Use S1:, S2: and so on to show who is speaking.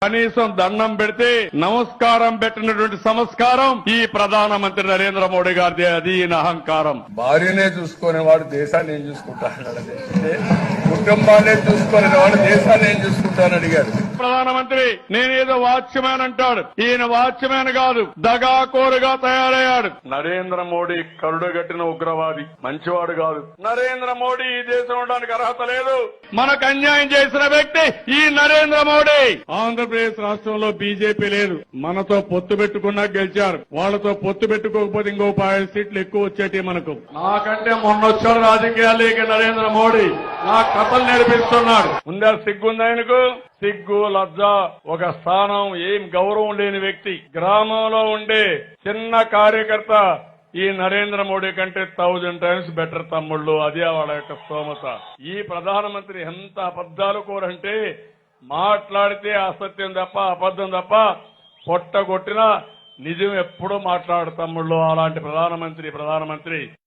S1: కనీసం దండం పెడితే నమస్కారం పెట్టినటువంటి సంస్కారం ఈ ప్రధానమంత్రి నరేంద్ర మోడీ గారిది. అది ఈయన అహంకారం.
S2: భార్యనే చూసుకునేవాడు దేశాన్ని ఏం చూసుకుంటాడు, కుటుంబాన్ని చూసుకునేవాడు దేశాన్ని ఏం చూసుకుంటానని అడిగాడు
S1: ప్రధానమంత్రి. నేనేదో వాచ్మ్యాన్ అంటాడు, ఈయన వాచ్మ్యాన్ కాదు, దగాకోరుగా తయారయ్యాడు. నరేంద్ర మోడీ కరుడుగట్టిన ఉగ్రవాది, మంచివాడు కాదు. నరేంద్ర మోడీ ఈ దేశం ఉండడానికి అర్హత లేదు. మనకు అన్యాయం చేసిన వ్యక్తి ఈ నరేంద్ర మోడీ. ఆంధ్రప్రదేశ్ రాష్ట్రంలో బీజేపీ లేదు, మనతో పొత్తు పెట్టుకున్నా గెలిచారు. వాళ్లతో పొత్తు పెట్టుకోకపోతే ఇంకో 5 సీట్లు ఎక్కువ వచ్చేటి మనకు. నాకంటే మొన్న వచ్చాడు రాజకీయాల్లోకి నరేంద్ర మోడీ, నా కథలు నేర్పిస్తున్నాడు. ముందే సిగ్గుంది ఆయనకు. సిగ్గు లజ్జ, ఒక స్థానం, ఏం గౌరవం లేని వ్యక్తి. గ్రామంలో ఉండే చిన్న కార్యకర్త ఈ నరేంద్ర మోడీ కంటే 1000 టైమ్స్ బెటర్ తమ్ముళ్ళు. అదే వాళ్ళ యొక్క స్తోమత. ఈ ప్రధానమంత్రి ఎంత అబద్దాలు కోరంటే, మాట్లాడితే అసత్యం తప్ప అబద్దం తప్ప పొట్టగొట్టినా నిజం ఎప్పుడూ మాట్లాడు తమ్ముళ్ళు. అలాంటి ప్రధానమంత్రి